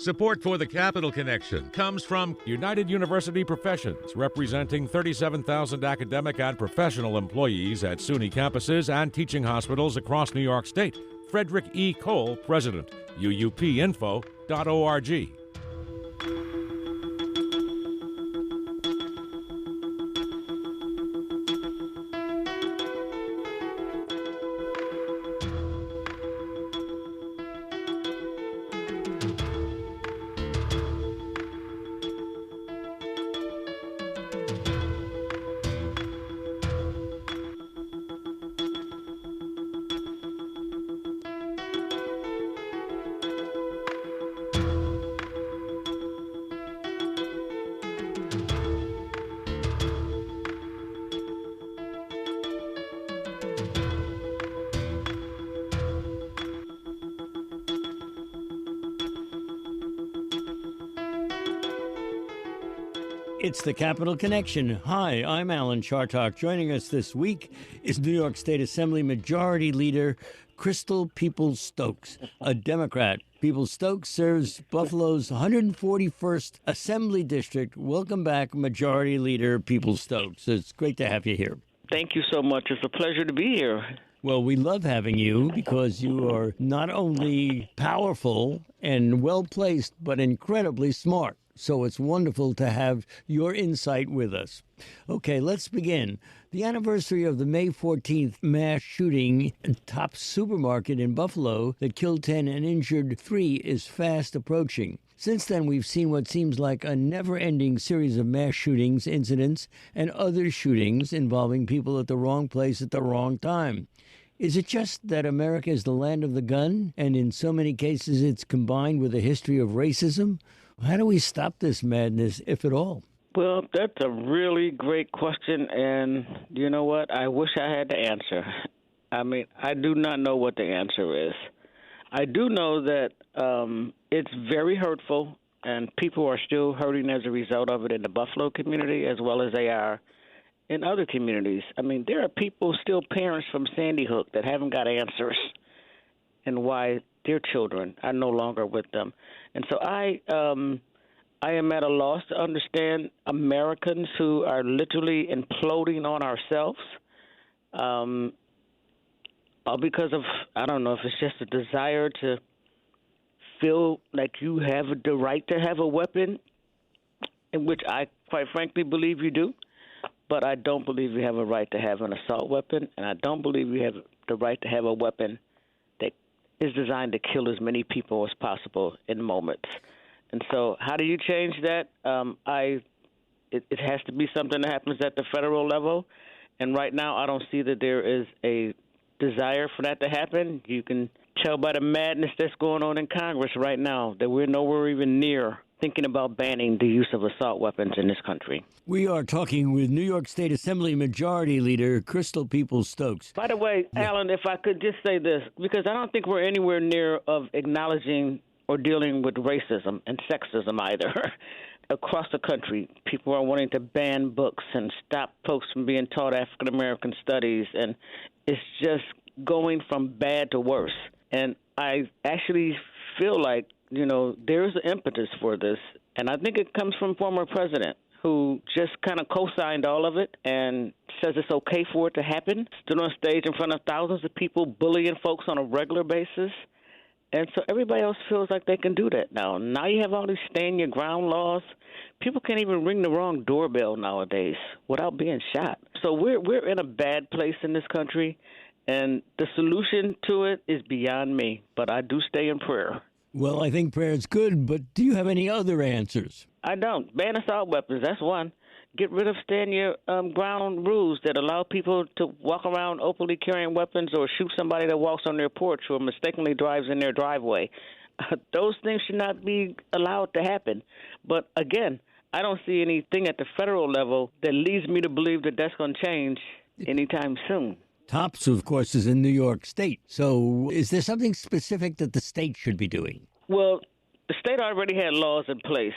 Support for the Capital Connection comes from United University Professions, representing 37,000 academic and professional employees at SUNY campuses and teaching hospitals across New York State. Frederick E. Cole, President, uupinfo.org. It's the Capital Connection. Hi, I'm Alan Chartock. Joining us this week is New York State Assembly Majority Leader Crystal Peoples-Stokes, a Democrat. Peoples-Stokes serves Buffalo's 141st Assembly District. Welcome back, Majority Leader Peoples-Stokes. It's great to have you here. Thank you so much. It's a pleasure to be here. Well, we love having you because you are not only powerful and well-placed, but incredibly smart. So it's wonderful to have your insight with us. Okay, let's begin. The anniversary of the May 14th mass shooting at Tops Supermarket in Buffalo that killed 10 and injured 3 is fast approaching. Since then, we've seen what seems like a never-ending series of mass shootings, incidents, and other shootings involving people at the wrong place at the wrong time. Is it just that America is the land of the gun, and in so many cases it's combined with a history of racism? How do we stop this madness, if at all? Well, that's a really great question, and you know what? I wish I had the answer. I mean, I do not know what the answer is. I do know that it's very hurtful, and people are still hurting as a result of it in the Buffalo community as well as they are in other communities. I mean, there are people, still parents from Sandy Hook, that haven't got answers and why their children are no longer with them. And so I am at a loss to understand Americans who are literally imploding on ourselves because of, I don't know if it's just a desire to feel like you have the right to have a weapon, in which I quite frankly believe you do. But I don't believe you have a right to have an assault weapon, and I don't believe you have the right to have a weapon that is designed to kill as many people as possible in moments. And so how do you change that? It has to be something that happens at the federal level, and right now I don't see that there is a desire for that to happen. You can tell by the madness that's going on in Congress right now that we're nowhere even near thinking about banning the use of assault weapons in this country. We are talking with New York State Assembly Majority Leader Crystal Peoples-Stokes. By the way, Alan, if I could just say this, because I don't think we're anywhere near of acknowledging or dealing with racism and sexism either. Across the country, people are wanting to ban books and stop folks from being taught African-American studies, and it's just going from bad to worse. And I actually feel like, you know, there is an impetus for this, and I think it comes from former president who just kind of co-signed all of it and says it's okay for it to happen, stood on stage in front of thousands of people bullying folks on a regular basis. And so everybody else feels like they can do that now. Now you have all these stand-your-ground laws. People can't even ring the wrong doorbell nowadays without being shot. So we're in a bad place in this country, and the solution to it is beyond me, but I do stay in prayer. Well, I think prayer is good, but do you have any other answers? I don't. Ban assault weapons, that's one. Get rid of stand-your-ground rules that allow people to walk around openly carrying weapons or shoot somebody that walks on their porch or mistakenly drives in their driveway. Those things should not be allowed to happen. But, again, I don't see anything at the federal level that leads me to believe that that's going to change anytime soon. TOPS, of course, is in New York State. So is there something specific that the state should be doing? Well, the state already had laws in place,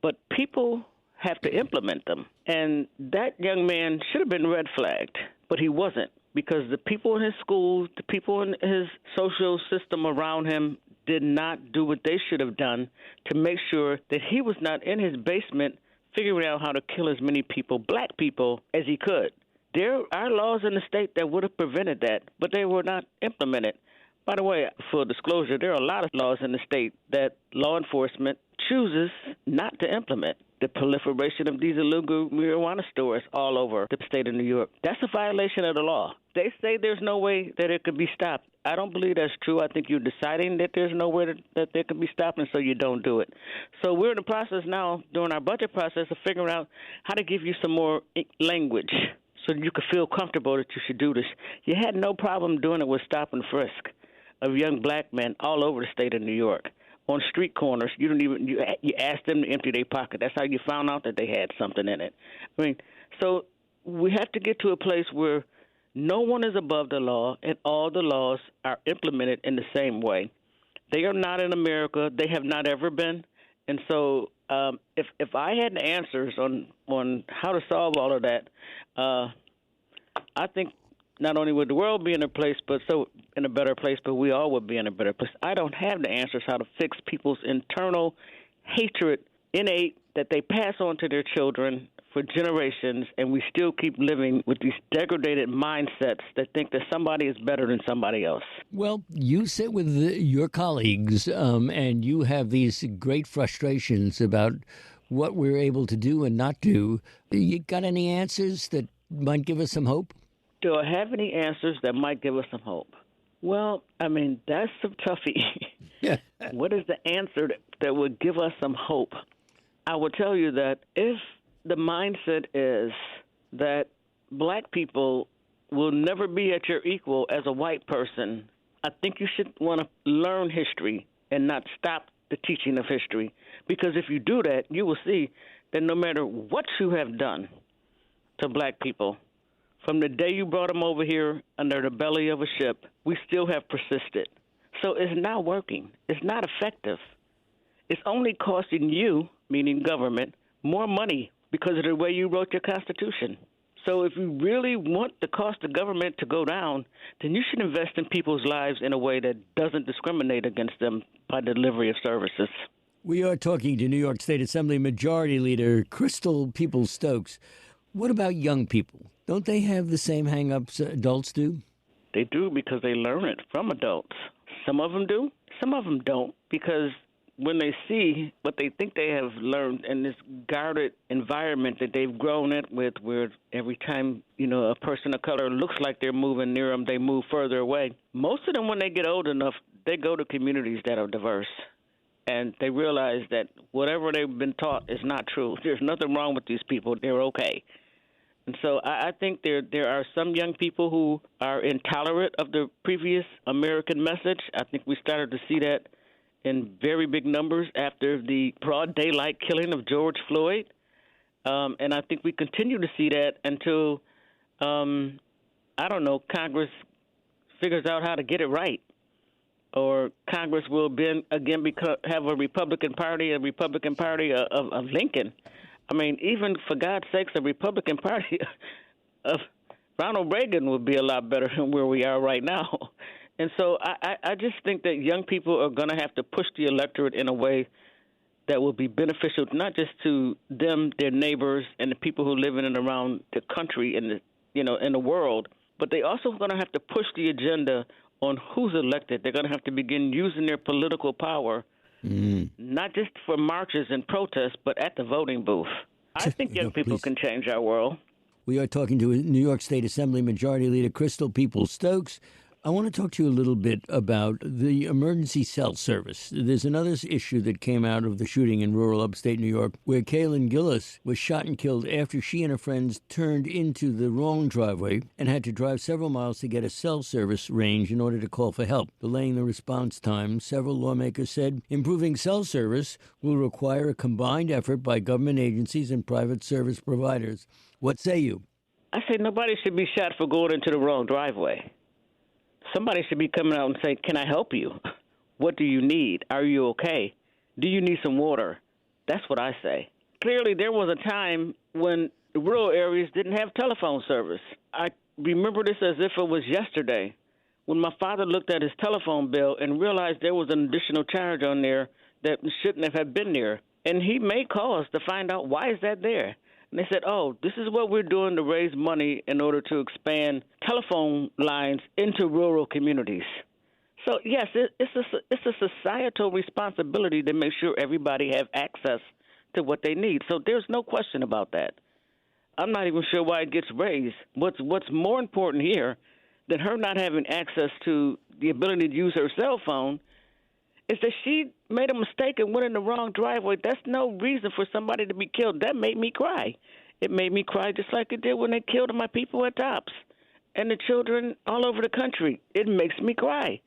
but people have to implement them. And that young man should have been red flagged, but he wasn't, because the people in his schools, the people in his social system around him did not do what they should have done to make sure that he was not in his basement figuring out how to kill as many people, black people, as he could. There are laws in the state that would have prevented that, but they were not implemented. By the way, for disclosure, there are a lot of laws in the state that law enforcement chooses not to implement. The proliferation of these illegal marijuana stores all over the state of New York. That's a violation of the law. They say there's no way that it could be stopped. I don't believe that's true. I think you're deciding that there's no way that it can be stopped, and so you don't do it. So we're in the process now, during our budget process, of figuring out how to give you some more language so that you could feel comfortable that you should do this. You had no problem doing it with stop and frisk of young black men all over the state of New York. On street corners, you asked them to empty their pocket. That's how you found out that they had something in it. I mean, so we have to get to a place where no one is above the law, and all the laws are implemented in the same way. They are not in America. They have not ever been. And so if I had the answers on how to solve all of that, I think not only would the world be in a better place, but we all would be in a better place. I don't have the answers how to fix people's internal hatred, innate, that they pass on to their children for generations, and we still keep living with these degraded mindsets that think that somebody is better than somebody else. Well, you sit with your colleagues, and you have these great frustrations about what we're able to do and not do. You got any answers that might give us some hope? Do I have any answers that might give us some hope? Well, I mean, that's a toughie. Yeah. What is the answer that would give us some hope? I will tell you that if the mindset is that black people will never be at your equal as a white person, I think you should want to learn history and not stop the teaching of history. Because if you do that, you will see that no matter what you have done to black people, from the day you brought them over here under the belly of a ship, we still have persisted. So it's not working. It's not effective. It's only costing you, meaning government, more money because of the way you wrote your Constitution. So if you really want the cost of government to go down, then you should invest in people's lives in a way that doesn't discriminate against them by delivery of services. We are talking to New York State Assembly Majority Leader Crystal Peoples-Stokes. What about young people? Don't they have the same hang-ups adults do? They do because they learn it from adults. Some of them do, some of them don't, because when they see what they think they have learned in this guarded environment that they've grown up with, where every time, a person of color looks like they're moving near them, they move further away. Most of them, when they get old enough, they go to communities that are diverse. And they realize that whatever they've been taught is not true. There's nothing wrong with these people. They're okay. And so I think there are some young people who are intolerant of the previous American message. I think we started to see that in very big numbers after the broad daylight killing of George Floyd. And I think we continue to see that until, Congress figures out how to get it right. Or Congress will have a Republican Party of Lincoln. I mean, even for God's sakes, a Republican Party of Ronald Reagan would be a lot better than where we are right now. And so I just think that young people are going to have to push the electorate in a way that will be beneficial, not just to them, their neighbors, and the people who live in and around the country and in the world, but they also going to have to push the agenda on who's elected. They're going to have to begin using their political power, not just for marches and protests, but at the voting booth. I think young people can change our world. We are talking to New York State Assembly Majority Leader Crystal Peoples-Stokes. I want to talk to you a little bit about the emergency cell service. There's another issue that came out of the shooting in rural upstate New York where Kaylin Gillis was shot and killed after she and her friends turned into the wrong driveway and had to drive several miles to get a cell service range in order to call for help. Delaying the response time, several lawmakers said improving cell service will require a combined effort by government agencies and private service providers. What say you? I say nobody should be shot for going into the wrong driveway. Somebody should be coming out and saying, can I help you? What do you need? Are you okay? Do you need some water? That's what I say. Clearly, there was a time when the rural areas didn't have telephone service. I remember this as if it was yesterday, when my father looked at his telephone bill and realized there was an additional charge on there that shouldn't have been there. And he made calls to find out why is that there. And they said, oh, this is what we're doing to raise money in order to expand telephone lines into rural communities. So, yes, it's a societal responsibility to make sure everybody have access to what they need. So there's no question about that. I'm not even sure why it gets raised. What's more important here than her not having access to the ability to use her cell phone is that she made a mistake and went in the wrong driveway. That's no reason for somebody to be killed. That made me cry. It made me cry just like it did when they killed my people at Tops and the children all over the country. It makes me cry.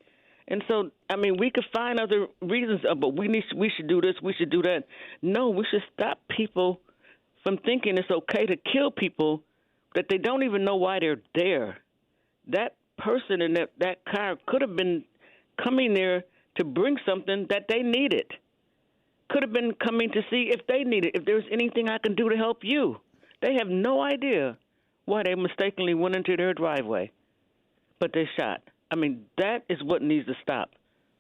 And so, I mean, we could find other reasons, but we should do this, we should do that. No, we should stop people from thinking it's okay to kill people that they don't even know why they're there. That person in that car could have been coming there to bring something that they needed. Could have been coming to see if they needed, if there's anything I can do to help you. They have no idea why they mistakenly went into their driveway, but they shot. I mean, that is what needs to stop.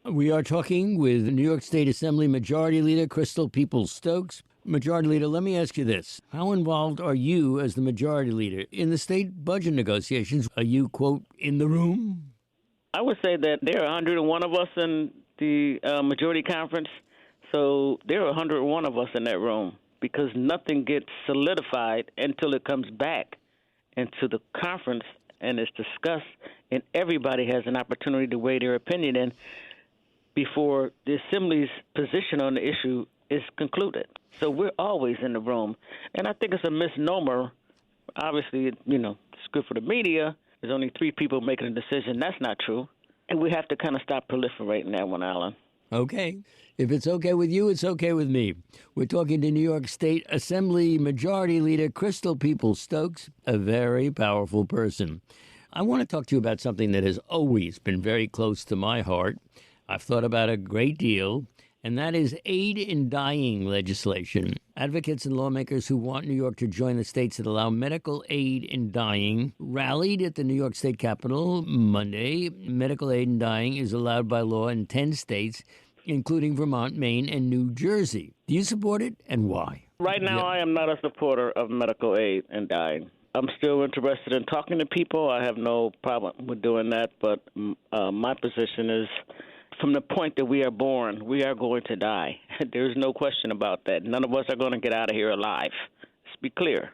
We are talking with New York State Assembly Majority Leader Crystal Peoples-Stokes. Majority Leader, let me ask you this. How involved are you as the Majority Leader in the state budget negotiations? Are you, quote, in the room? I would say that there are 101 of us in the Majority Conference, so there are 101 of us in that room because nothing gets solidified until it comes back into the conference and is discussed, and everybody has an opportunity to weigh their opinion in before the Assembly's position on the issue is concluded. So we're always in the room. And I think it's a misnomer. Obviously, it's good for the media. There's only 3 people making a decision. That's not true. And we have to kind of stop proliferating that one, Alan. Okay. If it's okay with you, it's okay with me. We're talking to New York State Assembly Majority Leader Crystal Peoples-Stokes, a very powerful person. I want to talk to you about something that has always been very close to my heart. I've thought about a great deal, and that is aid in dying legislation. Advocates and lawmakers who want New York to join the states that allow medical aid in dying rallied at the New York State Capitol Monday. Medical aid in dying is allowed by law in 10 states, including Vermont, Maine, and New Jersey. Do you support it, and why? Right now, I am not a supporter of medical aid in dying. I'm still interested in talking to people. I have no problem with doing that, but my position is from the point that we are born, we are going to die. There's no question about that. None of us are going to get out of here alive. Let's be clear.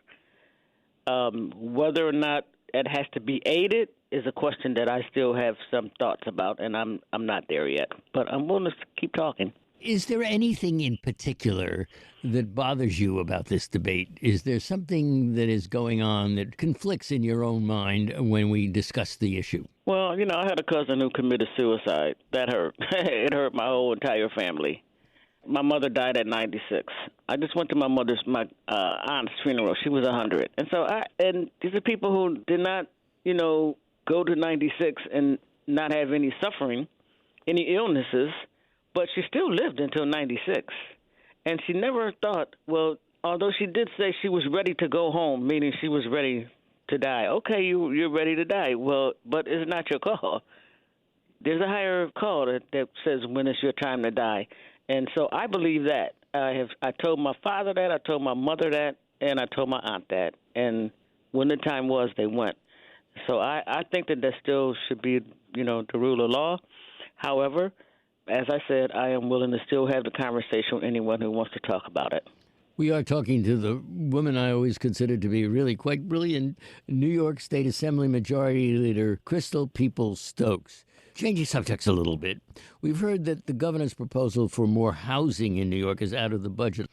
Whether or not it has to be aided is a question that I still have some thoughts about, and I'm not there yet. But I'm willing to keep talking. Is there anything in particular that bothers you about this debate? Is there something that is going on that conflicts in your own mind when we discuss the issue? Well, I had a cousin who committed suicide. That hurt. It hurt my whole entire family. My mother died at 96. I just went to my aunt's funeral. She was 100. And these are people who did not, go to 96 and not have any suffering, any illnesses, but she still lived until 96. And she never thought, well, although she did say she was ready to go home, meaning she was ready to die. Okay, you're ready to die. Well, but it's not your call. There's a higher call that says when it's your time to die. And so I believe that. I told my father that, I told my mother that, and I told my aunt that. And when the time was, they went. So I think that still should be, the rule of law. However, as I said, I am willing to still have the conversation with anyone who wants to talk about it. We are talking to the woman I always considered to be really quite brilliant, New York State Assembly Majority Leader Crystal Peoples-Stokes. Changing subjects a little bit, we've heard that the governor's proposal for more housing in New York is out of the budget.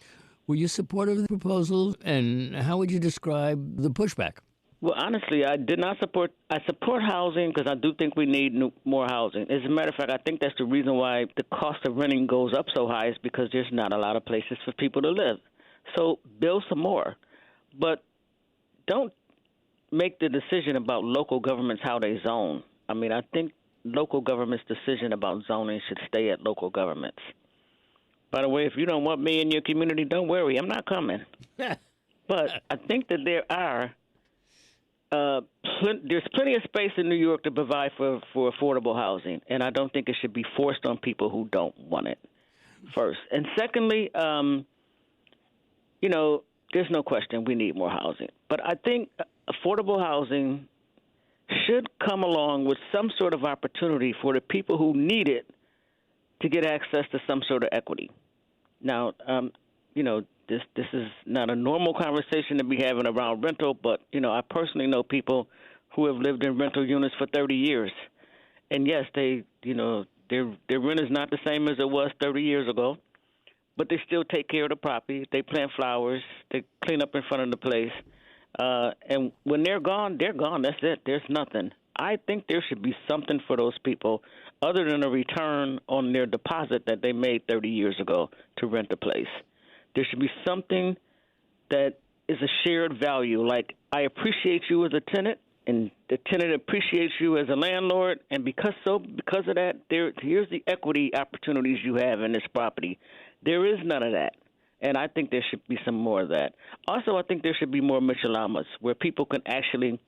Were you supportive of the proposal, and how would you describe the pushback? Well, honestly, I did not support. I support housing because I do think we need more housing. As a matter of fact, I think that's the reason why the cost of renting goes up so high is because there's not a lot of places for people to live. So build some more. But don't make the decision about local governments how they zone. I mean, I think local governments' decision about zoning should stay at local governments. By the way, if you don't want me in your community, don't worry. I'm not coming. But I think that there are there's plenty of space in New York to provide for affordable housing, and I don't think it should be forced on people who don't want it, first. And secondly, there's no question we need more housing. But I think affordable housing should come along with some sort of opportunity for the people who need it to get access to some sort of equity. Now, this is not a normal conversation to be having around rental, but, I personally know people who have lived in rental units for 30 years. And, yes, their rent is not the same as it was 30 years ago, but they still take care of the property. They plant flowers. They clean up in front of the place. And when they're gone, they're gone. That's it. There's nothing. I think there should be something for those people other than a return on their deposit that they made 30 years ago to rent the place. There should be something that is a shared value. Like, I appreciate you as a tenant, and the tenant appreciates you as a landlord, and because of that, here's the equity opportunities you have in this property. There is none of that, and I think there should be some more of that. Also, I think there should be more Michelamas where people can actually,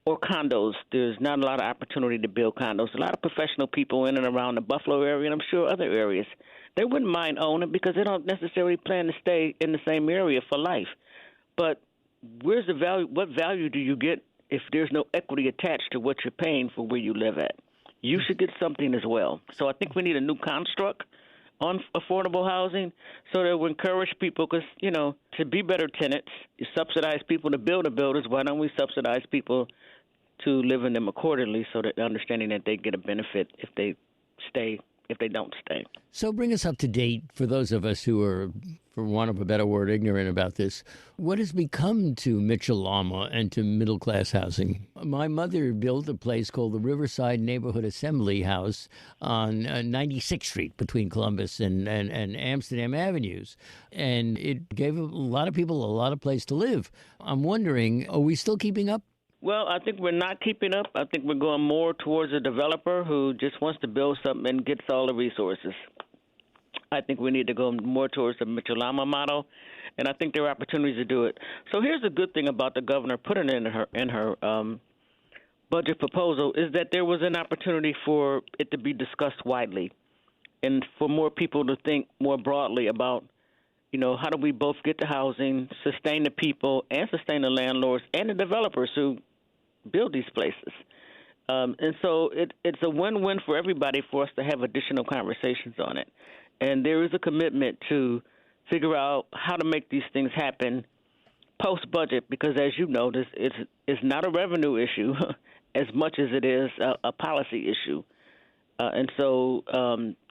or condos. There's not a lot of opportunity to build condos. A lot of professional people in and around the Buffalo area, and I'm sure other areas, they wouldn't mind owning because they don't necessarily plan to stay in the same area for life. But where's the value? What value do you get if there's no equity attached to what you're paying for where you live at? You should get something as well. So I think we need a new construct on affordable housing so that we encourage people because, to be better tenants, you subsidize people to build the buildings. Why don't we subsidize people to live in them accordingly so that understanding that they get a benefit if they stay, if they don't stay. So bring us up to date for those of us who are, for want of a better word, ignorant about this. What has become to Mitchell-Lama and to middle-class housing? My mother built a place called the Riverside Neighborhood Assembly House on 96th Street between Columbus and Amsterdam Avenues. And it gave a lot of people a lot of place to live. I'm wondering, are we still keeping up? Well, I think we're not keeping up. I think we're going more towards a developer who just wants to build something and gets all the resources. I think we need to go more towards the Mitchell-Lama model, and I think there are opportunities to do it. So here's the good thing about the governor putting it in her budget proposal is that there was an opportunity for it to be discussed widely and for more people to think more broadly about, how do we both get the housing, sustain the people, and sustain the landlords and the developers who build these places. And so it's a win-win for everybody for us to have additional conversations on it. And there is a commitment to figure out how to make these things happen post-budget because, as you know, it's not a revenue issue as much as it is a policy issue. And so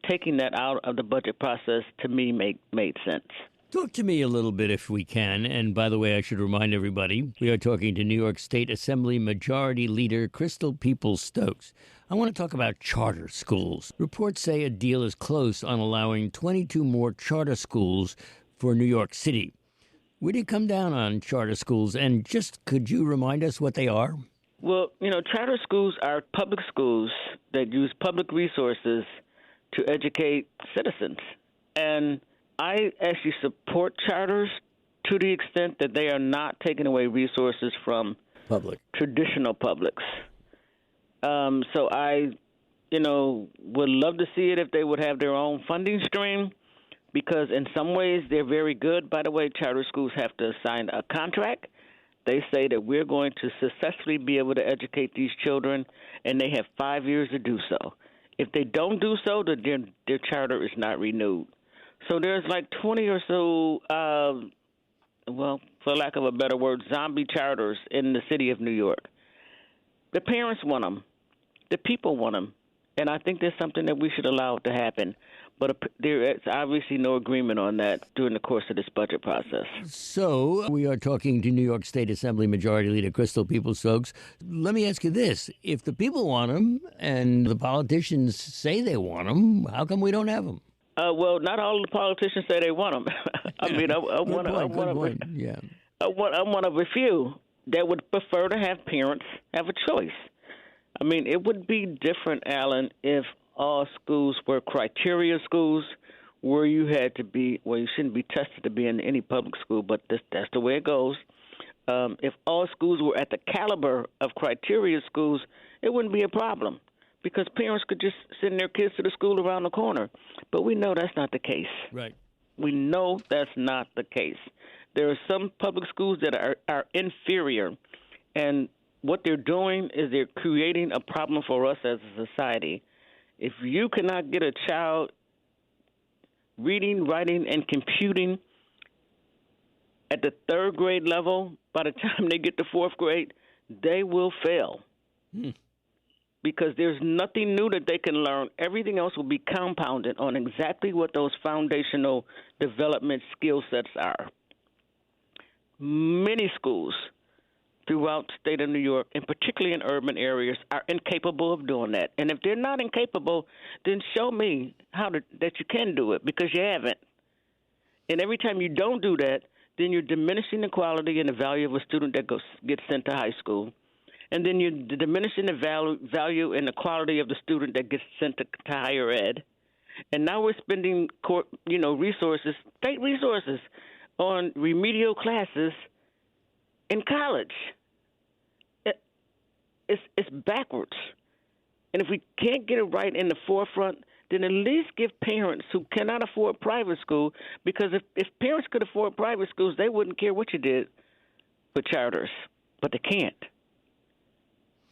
taking that out of the budget process, to me, made sense. Talk to me a little bit, if we can. And by the way, I should remind everybody, we are talking to New York State Assembly Majority Leader Crystal Peoples-Stokes. I want to talk about charter schools. Reports say a deal is close on allowing 22 more charter schools for New York City. Where do you come down on charter schools? And just could you remind us what they are? Well, charter schools are public schools that use public resources to educate citizens. And I actually support charters to the extent that they are not taking away resources from traditional publics. So I, would love to see it if they would have their own funding stream because in some ways they're very good. By the way, charter schools have to sign a contract. They say that we're going to successfully be able to educate these children, and they have 5 years to do so. If they don't do so, then their charter is not renewed. So there's like 20 or so, for lack of a better word, zombie charters in the city of New York. The parents want them. The people want them. And I think there's something that we should allow to happen. But there is obviously no agreement on that during the course of this budget process. So we are talking to New York State Assembly Majority Leader Crystal Peoples-Stokes. Let me ask you this. If the people want them and the politicians say they want them, how come we don't have them? Well, not all the politicians say they want them. I mean, I'm one of a few that would prefer to have parents have a choice. I mean, it would be different, Alan, if all schools were criteria schools where you had to be, well, you shouldn't be tested to be in any public school, but that's the way it goes. If all schools were at the caliber of criteria schools, it wouldn't be a problem because parents could just send their kids to the school around the corner. But we know that's not the case. Right. We know that's not the case. There are some public schools that are inferior, and what they're doing is they're creating a problem for us as a society. If you cannot get a child reading, writing, and computing at the third grade level, by the time they get to fourth grade, they will fail. Because there's nothing new that they can learn. Everything else will be compounded on exactly what those foundational development skill sets are. Many schools throughout the state of New York, and particularly in urban areas, are incapable of doing that. And if they're not incapable, then show me that you can do it, because you haven't. And every time you don't do that, then you're diminishing the quality and the value of a student that gets sent to high school. And then you're diminishing the value and the quality of the student that gets sent to higher ed. And now we're spending, resources, state resources, on remedial classes in college. It's backwards. And if we can't get it right in the forefront, then at least give parents who cannot afford private school, because if parents could afford private schools, they wouldn't care what you did with charters, but they can't.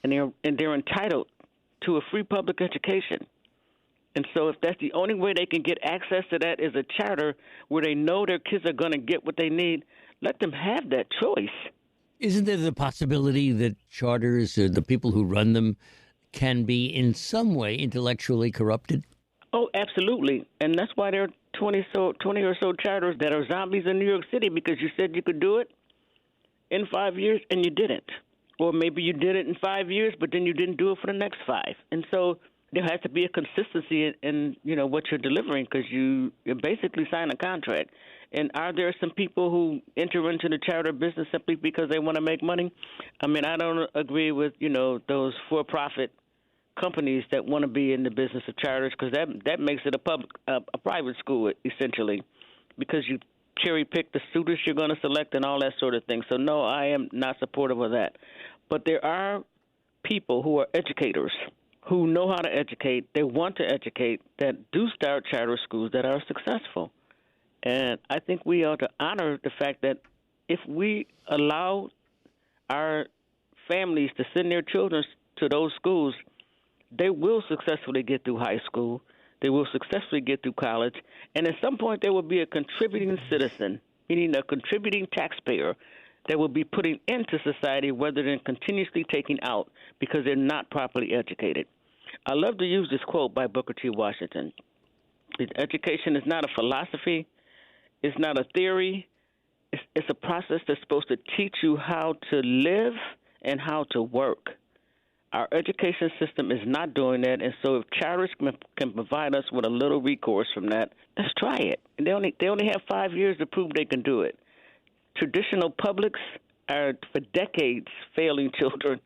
And they're entitled to a free public education. And so if that's the only way they can get access to that is a charter where they know their kids are going to get what they need, let them have that choice. Isn't there the possibility that charters, or the people who run them, can be in some way intellectually corrupted? Oh, absolutely. And that's why there are 20 or so charters that are zombies in New York City, because you said you could do it in 5 years and you didn't. Or maybe you did it in 5 years, but then you didn't do it for the next 5. And so there has to be a consistency in what you're delivering, because you basically sign a contract. And are there some people who enter into the charter business simply because they want to make money? I mean, I don't agree with, those for-profit companies that want to be in the business of charters, because that makes it a private school, essentially, because you cherry-pick the students you're going to select and all that sort of thing. So, no, I am not supportive of that. But there are people who are educators who know how to educate, they want to educate, that do start charter schools that are successful. And I think we ought to honor the fact that if we allow our families to send their children to those schools, they will successfully get through high school, they will successfully get through college, and at some point there will be a contributing citizen, meaning a contributing taxpayer, that will be putting into society rather than continuously taking out because they're not properly educated. I love to use this quote by Booker T. Washington. Education is not a philosophy. It's not a theory. It's a process that's supposed to teach you how to live and how to work. Our education system is not doing that, and so if charters can provide us with a little recourse from that, let's try it. And they only have 5 years to prove they can do it. Traditional publics are, for decades, failing children,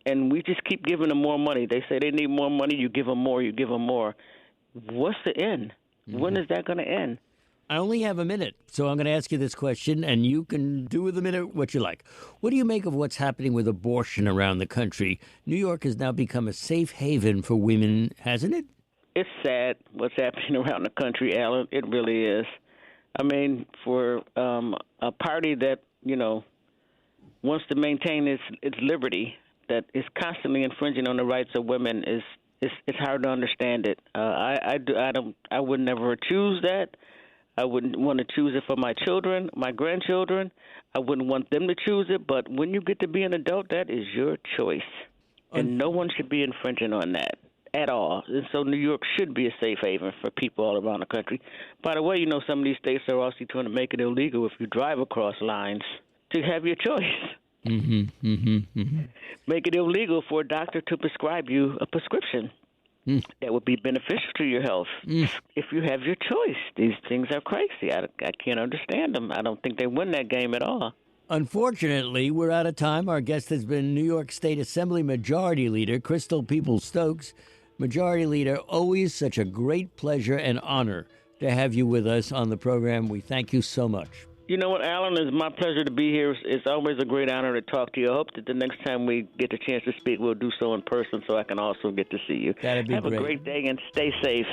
and we just keep giving them more money. They say they need more money, you give them more, you give them more. What's the end? Mm-hmm. When is that going to end? I only have a minute, so I'm going to ask you this question, and you can do with a minute what you like. What do you make of what's happening with abortion around the country? New York has now become a safe haven for women, hasn't it? It's sad what's happening around the country, Alan. It really is. I mean, for a party that, wants to maintain its liberty, that is constantly infringing on the rights of women, it's hard to understand it. I would never choose that. I wouldn't want to choose it for my children, my grandchildren. I wouldn't want them to choose it. But when you get to be an adult, that is your choice. And no one should be infringing on that at all. And so New York should be a safe haven for people all around the country. By the way, some of these states are also trying to make it illegal if you drive across lines to have your choice. Mm-hmm, mm-hmm, mm-hmm. Make it illegal for a doctor to prescribe you a prescription. That would be beneficial to your health if you have your choice. These things are crazy. I can't understand them. I don't think they win that game at all. Unfortunately, we're out of time. Our guest has been New York State Assembly Majority Leader Crystal Peoples-Stokes. Majority Leader, always such a great pleasure and honor to have you with us on the program. We thank you so much. You know what, Alan? It's my pleasure to be here. It's always a great honor to talk to you. I hope that the next time we get the chance to speak, we'll do so in person so I can also get to see you. That'd be great. Have a great day and stay safe.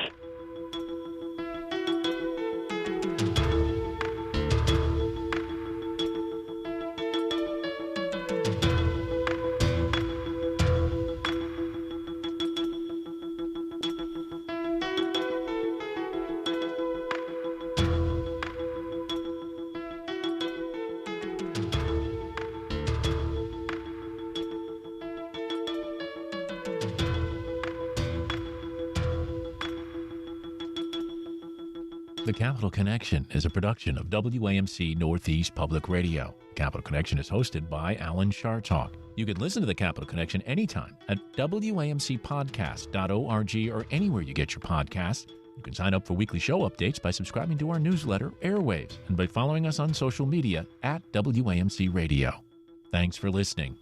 The Capital Connection is a production of WAMC Northeast Public Radio. Capital Connection is hosted by Alan Chartock. You can listen to The Capital Connection anytime at WAMCpodcast.org or anywhere you get your podcasts. You can sign up for weekly show updates by subscribing to our newsletter, Airwaves, and by following us on social media at WAMC Radio. Thanks for listening.